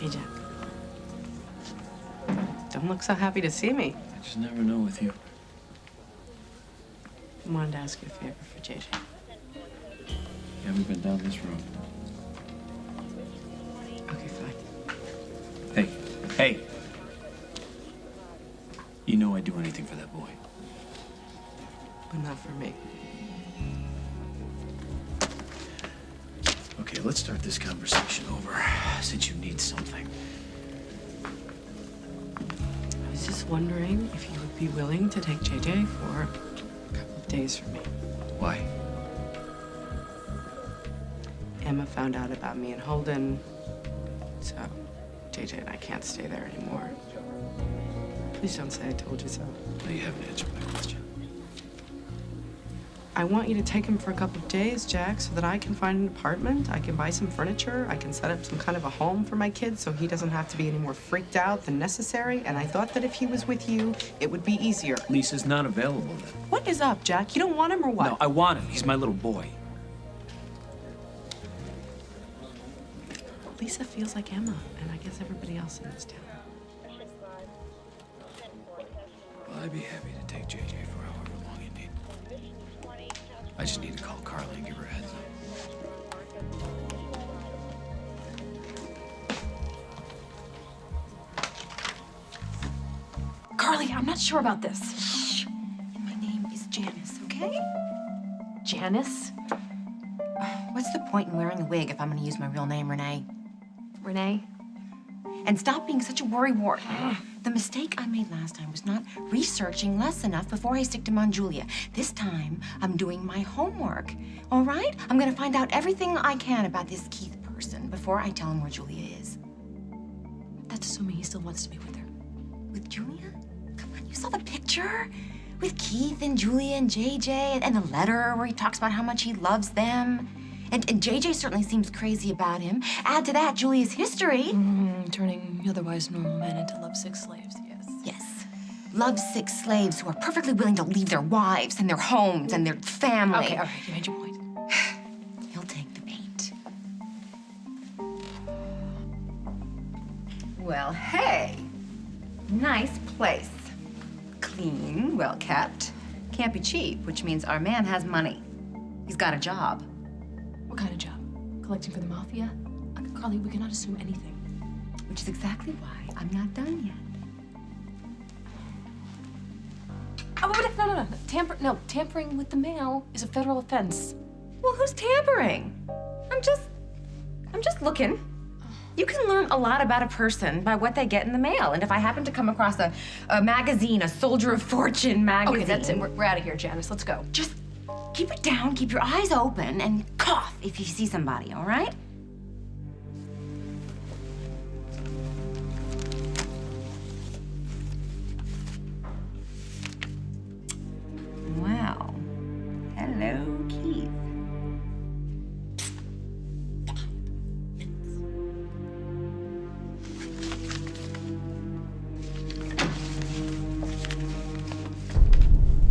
Hey, Jack. Don't look so happy to see me. I just never know with you. I wanted to ask you a favor for JJ. You haven't been down this road. Okay, fine. Hey, hey! You know I'd do anything for that boy. But not for me. Okay, let's start this conversation over, since you need something. I was just wondering if you would be willing to take JJ for a couple of days from me. Why? Emma found out about me and Holden, so JJ and I can't stay there anymore. Please don't say I told you so. No, you haven't answered my question. I want you to take him for a couple of days, Jack, so that I can find an apartment, I can buy some furniture, I can set up some kind of a home for my kid so he doesn't have to be any more freaked out than necessary, and I thought that if he was with you, it would be easier. Lisa's not available then. What is up, Jack? You don't want him or what? No, I want him. He's my little boy. Lisa feels like Emma, and I guess everybody else in this town. Well, I'd be happy to take JJ for however long you need. I just need to call Carly and give her a heads up. Carly, I'm not sure about this. Shh. My name is Janice, okay? Janice? What's the point in wearing a wig if I'm gonna use my real name, Renee? Renee? And stop being such a worrywart. The mistake I made last time was not researching less enough before I sticked him on Julia. This time, I'm doing my homework, all right? I'm gonna find out everything I can about this Keith person before I tell him where Julia is. That's assuming he still wants to be with her. With Julia? Come on, you saw the picture? With Keith and Julia and JJ and the letter where he talks about how much he loves them. And JJ certainly seems crazy about him. Add to that Julia's history. Turning otherwise normal men into lovesick slaves, yes. Yes. Lovesick slaves who are perfectly willing to leave their wives and their homes and their family. Okay, all right, you made your point. He'll take the bait. Well, hey. Nice place. Clean, well kept. Can't be cheap, which means our man has money. He's got a job. What kind of job? Collecting for the mafia? Carly, we cannot assume anything. Which is exactly why I'm not done yet. Oh, wait, no. Tampering with the mail is a federal offense. Well, who's tampering? I'm just looking. You can learn a lot about a person by what they get in the mail. And if I happen to come across a magazine, a Soldier of Fortune magazine... Okay, that's it. We're out of here, Janice. Let's go. Just keep it down, keep your eyes open, and cough if you see somebody, all right? Wow. Hello, Keith.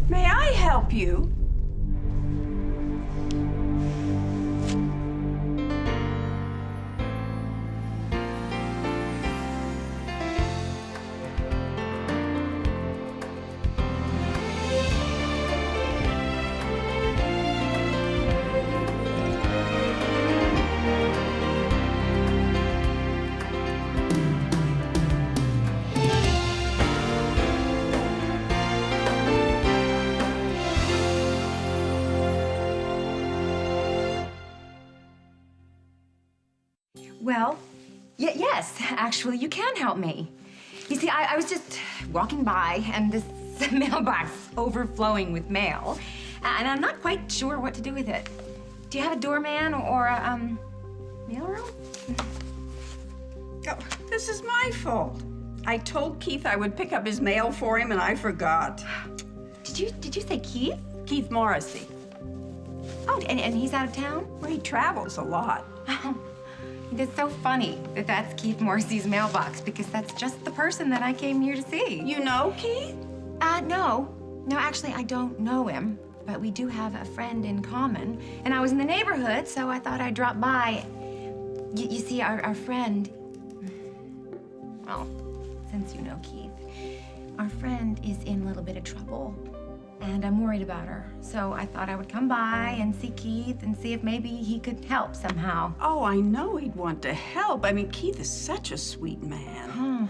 May I help you? Well, yes, actually, you can help me. You see, I was just walking by, and this mailbox overflowing with mail, and I'm not quite sure what to do with it. Do you have a doorman or a, mailroom? Oh, this is my fault. I told Keith I would pick up his mail for him, and I forgot. Did you say Keith? Keith Morrissey. Oh, and he's out of town? Well, he travels a lot. It's so funny that that's Keith Morrissey's mailbox, because that's just the person that I came here to see. You know Keith? No. No, actually, I don't know him, but we do have a friend in common. And I was in the neighborhood, so I thought I'd drop by. You see, our friend, Well, since you know Keith, our friend is in a little bit of trouble, and I'm worried about her. So I thought I would come by and see Keith and see if maybe he could help somehow. Oh, I know he'd want to help. I mean, Keith is such a sweet man. Huh.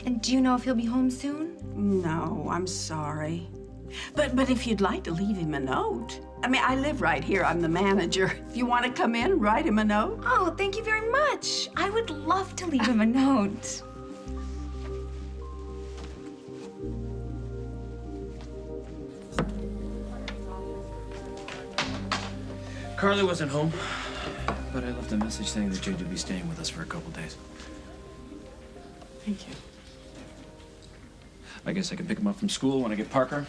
And do you know if he'll be home soon? No, I'm sorry. But if you'd like to leave him a note. I mean, I live right here. I'm the manager. If you want to come in, write him a note. Oh, thank you very much. I would love to leave him a note. Carly wasn't home, but I left a message saying that Jade would be staying with us for a couple days. Thank you. I guess I can pick him up from school when I get Parker.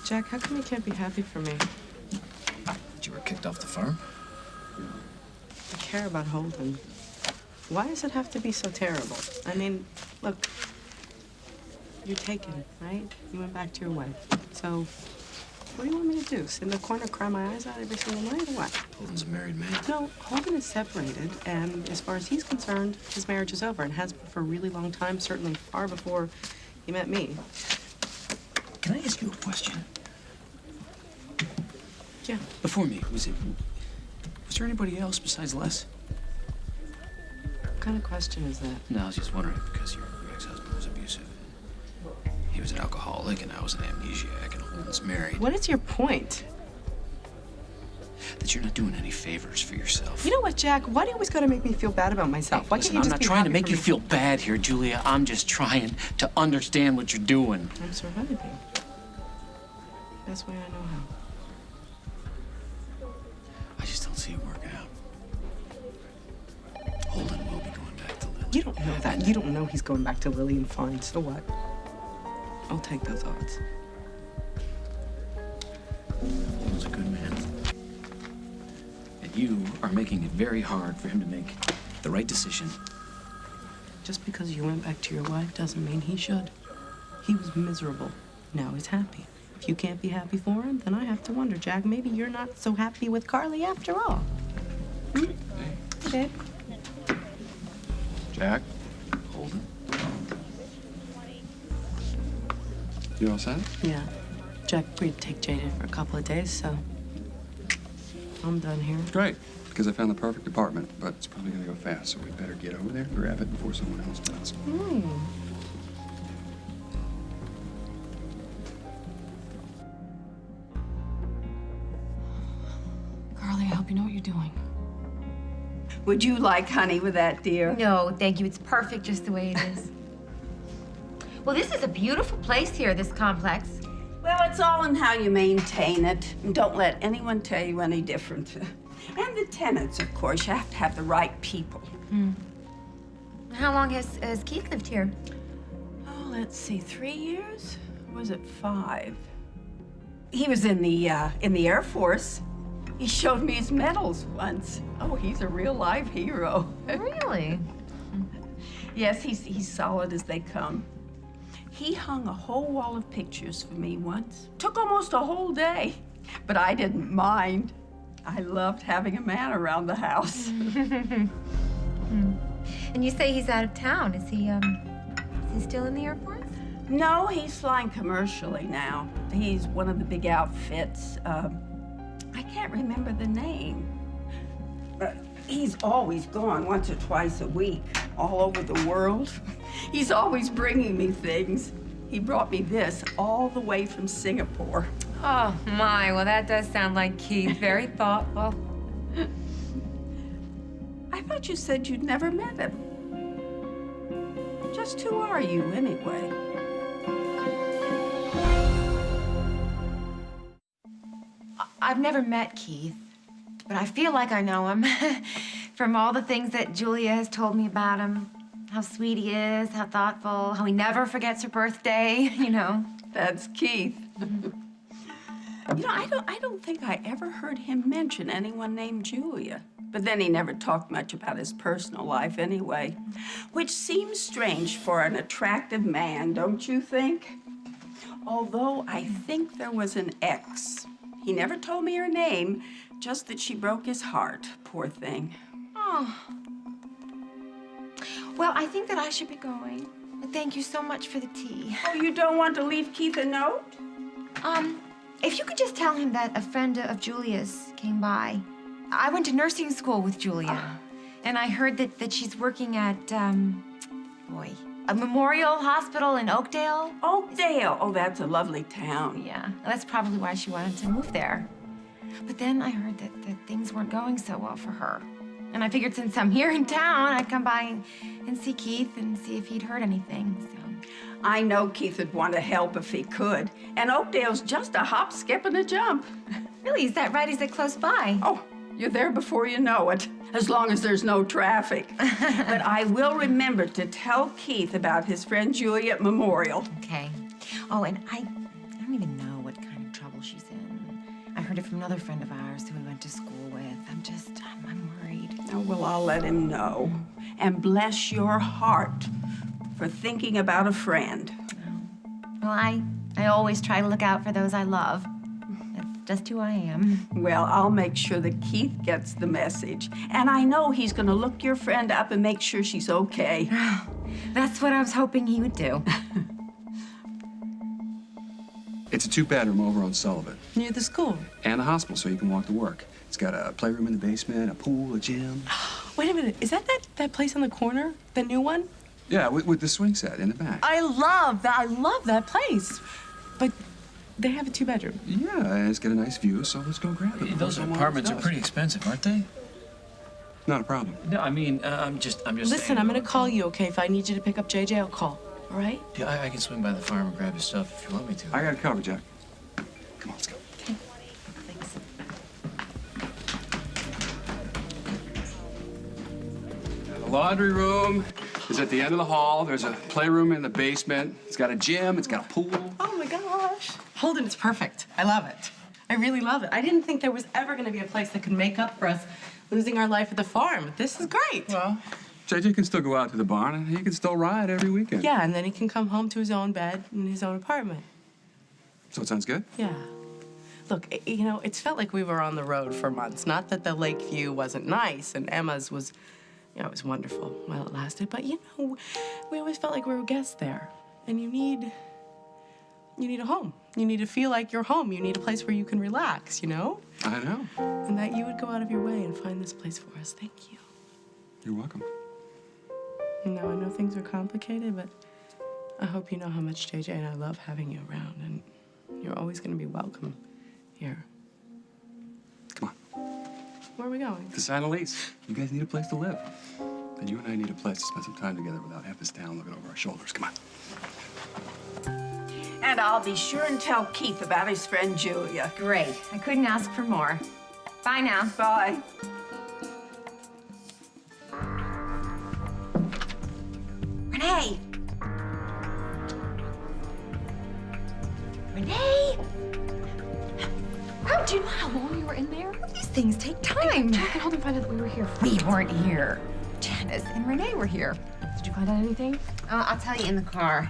Jack, how come you can't be happy for me? That you were kicked off the farm? I care about Holden. Why does it have to be so terrible? I mean, look, you're taken, right? You went back to your wife. So, what do you want me to do? Sit in the corner, cry my eyes out every single night, or what? Holden's a married man. No, Holden is separated, and as far as he's concerned, his marriage is over and has been for a really long time, certainly far before he met me. Can I ask you a question? Yeah. Before me, was there anybody else besides Les? What kind of question is that? No, I was just wondering because your ex-husband was abusive. He was an alcoholic and I was an amnesiac and Holden's married. What is your point? That you're not doing any favors for yourself. You know what, Jack? Why do you always gotta make me feel bad about myself? Why Listen, can't you I'm just not be trying to happy make for you me? feel bad here, Julia. I'm just trying to understand what you're doing. I'm surviving. Best way I know how. I just don't see it working out. Holden will be going back to Lily. You don't know that. You don't know he's going back to Lily and fine. So what? I'll take those odds. Holden's a good man. And you are making it very hard for him to make the right decision. Just because you went back to your wife doesn't mean he should. He was miserable. Now he's happy. If you can't be happy for him, then I have to wonder, Jack, maybe you're not so happy with Carly after all. Hmm? Hey, babe. Jack, Holden? you all set? Yeah. Jack agreed to take Jada for a couple of days, so I'm done here. Great, because I found the perfect apartment, but it's probably gonna go fast, so we better get over there, grab it before someone else does. Carly, I hope you know what you're doing. Would you like honey with that, dear? No, thank you. It's perfect just the way it is. Well, this is a beautiful place here, this complex. Well, it's all in how you maintain it. And don't let anyone tell you any different. And the tenants, of course. You have to have the right people. How long has Keith lived here? Oh, let's see, 3 years? Or was it 5? He was in the Air Force. He showed me his medals once. Oh, he's a real live hero. Really? Yes, he's solid as they come. He hung a whole wall of pictures for me once. Took almost a whole day, but I didn't mind. I loved having a man around the house. And you say he's out of town. Is he still in the Air Force? No, he's flying commercially now. He's one of the big outfits. I can't remember the name. He's always gone once or twice a week, all over the world. He's always bringing me things. He brought me this all the way from Singapore. Oh, my. Well, that does sound like Keith. Very thoughtful. I thought you said you'd never met him. Just who are you, anyway? I've never met Keith, but I feel like I know him from all the things that Julia has told me about him. How sweet he is, how thoughtful, how he never forgets her birthday, you know. That's Keith. You know, I don't think I ever heard him mention anyone named Julia. But then he never talked much about his personal life anyway, which seems strange for an attractive man, don't you think? Although I think there was an ex. He never told me her name, just that she broke his heart, poor thing. Oh, Well, I think that I should be going. But thank you so much for the tea. Oh, you don't want to leave Keith a note? If you could just tell him that a friend of Julia's came by. I went to nursing school with Julia. And I heard that she's working at, a memorial hospital in Oakdale. Oakdale. Oh, that's a lovely town. Yeah, that's probably why she wanted to move there. But then I heard that things weren't going so well for her. And I figured since I'm here in town, I'd come by and see Keith and see if he'd heard anything, so. I know Keith would want to help if he could. And Oakdale's just a hop, skip, and a jump. Really, is that right? Is it close by? Oh, you're there before you know it, as long as there's no traffic. But I will remember to tell Keith about his friend Julia at Memorial. Okay. Oh, and I don't even know what kind of trouble she's in. I heard it from another friend of ours who we went to school with. I'm worried. Oh, well, I'll let him know. And bless your heart for thinking about a friend. Well, I always try to look out for those I love. That's just who I am. Well, I'll make sure that Keith gets the message. And I know he's gonna look your friend up and make sure she's okay. That's what I was hoping he would do. It's a 2-bedroom over on Sullivan. Near the school. And a hospital, so you can walk to work. It's got a playroom in the basement, a pool, a gym. Wait a minute, is that place on the corner? The new one? Yeah, with the swing set in the back. I love that place. But they have a 2-bedroom. Yeah, and it's got a nice view, so let's go grab it. Those apartments are pretty expensive, aren't they? Not a problem. No, I mean, I'm just Listen, saying. I'm gonna call you, okay? If I need you to pick up JJ, I'll call. All right? Yeah, I can swing by the farm and grab his stuff if you want me to. I got it covered, Jack. Come on, let's go. Thanks. The laundry room is at the end of the hall. There's a playroom in the basement. It's got a gym. It's got a pool. Oh my gosh. Holden, it's perfect. I love it. I really love it. I didn't think there was ever gonna be a place that could make up for us losing our life at the farm. This is great. Well, JJ can still go out to the barn, and he can still ride every weekend. Yeah, and then he can come home to his own bed in his own apartment. So it sounds good? Yeah. Look, you know, it's felt like we were on the road for months. Not that the lake view wasn't nice, and Emma's was, you know, it was wonderful while it lasted. But, you know, we always felt like we were guests there. And you need a home. You need to feel like you're home. You need a place where you can relax, you know? I know. And that you would go out of your way and find this place for us. Thank you. You're welcome. No, I know things are complicated, but I hope you know how much JJ and I love having you around, and you're always going to be welcome here. Come on. Where are we going? To sign a lease. You guys need a place to live. And you and I need a place to spend some time together without half this town looking over our shoulders. Come on. And I'll be sure and tell Keith about his friend Julia. Great. I couldn't ask for more. Bye now. Bye. Renee! Renee! How do you know how long we were in there? These things take time. Jack and Holden find out that we were here. We weren't here. Janice and Renee were here. Did you find out anything? I'll tell you in the car.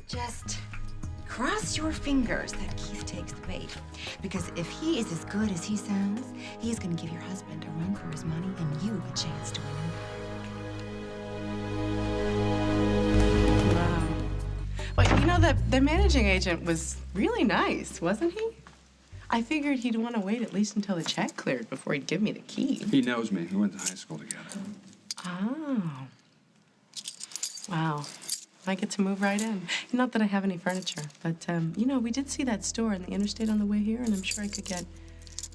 Just cross your fingers that Keith takes the bait. Because if he is as good as he sounds, he's gonna give your husband a run for his money and you a chance to win him Wow. Well, you know, the managing agent was really nice, wasn't he? I figured he'd want to wait at least until the check cleared before he'd give me the key. He knows me. We went to high school together. Oh. Wow. I get to move right in. Not that I have any furniture, but you know, we did see that store in the interstate on the way here, and I'm sure I could get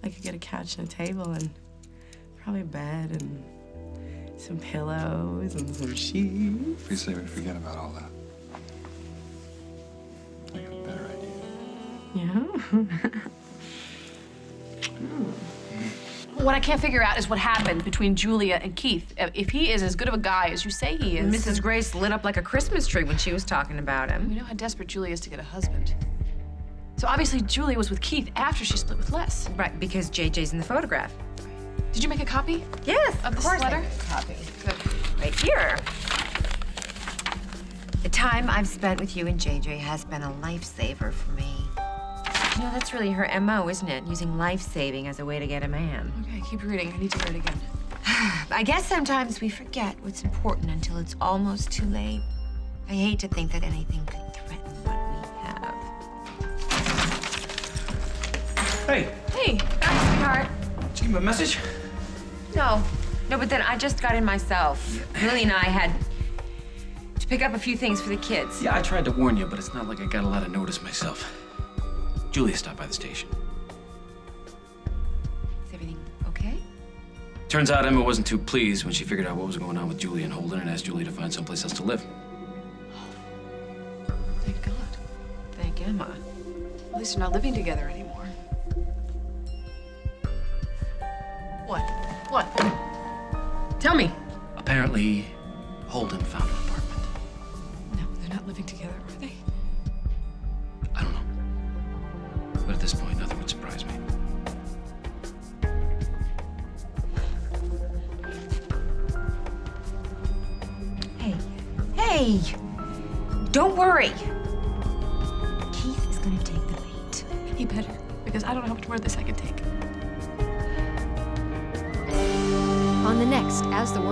a couch and a table and probably a bed and some pillows and some sheets. Please say we forget about all that. I got a better idea. Yeah. What I can't figure out is what happened between Julia and Keith. If he is as good of a guy as you say he is. Mrs. Grace lit up like a Christmas tree when she was talking about him. We know how desperate Julia is to get a husband. So obviously Julia was with Keith after she split with Les. Right, because JJ's in the photograph. Did you make a copy? Yes, Of this course I letter? made a copy. Good. Right here. The time I've spent with you and JJ has been a lifesaver for me. You know, that's really her MO, isn't it? Using life-saving as a way to get a man. Okay, keep reading. I need to hear it again. I guess sometimes we forget what's important until it's almost too late. I hate to think that anything could threaten what we have. Hey, Hey, Hi, sweetheart. did you give me a message? No, but then I just got in myself. Lily and I had to pick up a few things for the kids. Yeah, I tried to warn you, but it's not like I got a lot of notice myself. Julia stopped by the station. Is everything okay? Turns out Emma wasn't too pleased when she figured out what was going on with Julia and Holden and asked Julia to find someplace else to live. thank God. Thank Emma. At least they're not living together anymore. What? What? Tell me. Apparently, Holden found an apartment. No, they're not living together, are they? I don't know. But at this point, nothing would surprise me. Hey, don't worry. Keith is gonna take the bait. He better, because I don't know how much more of this I can take. On the next As the World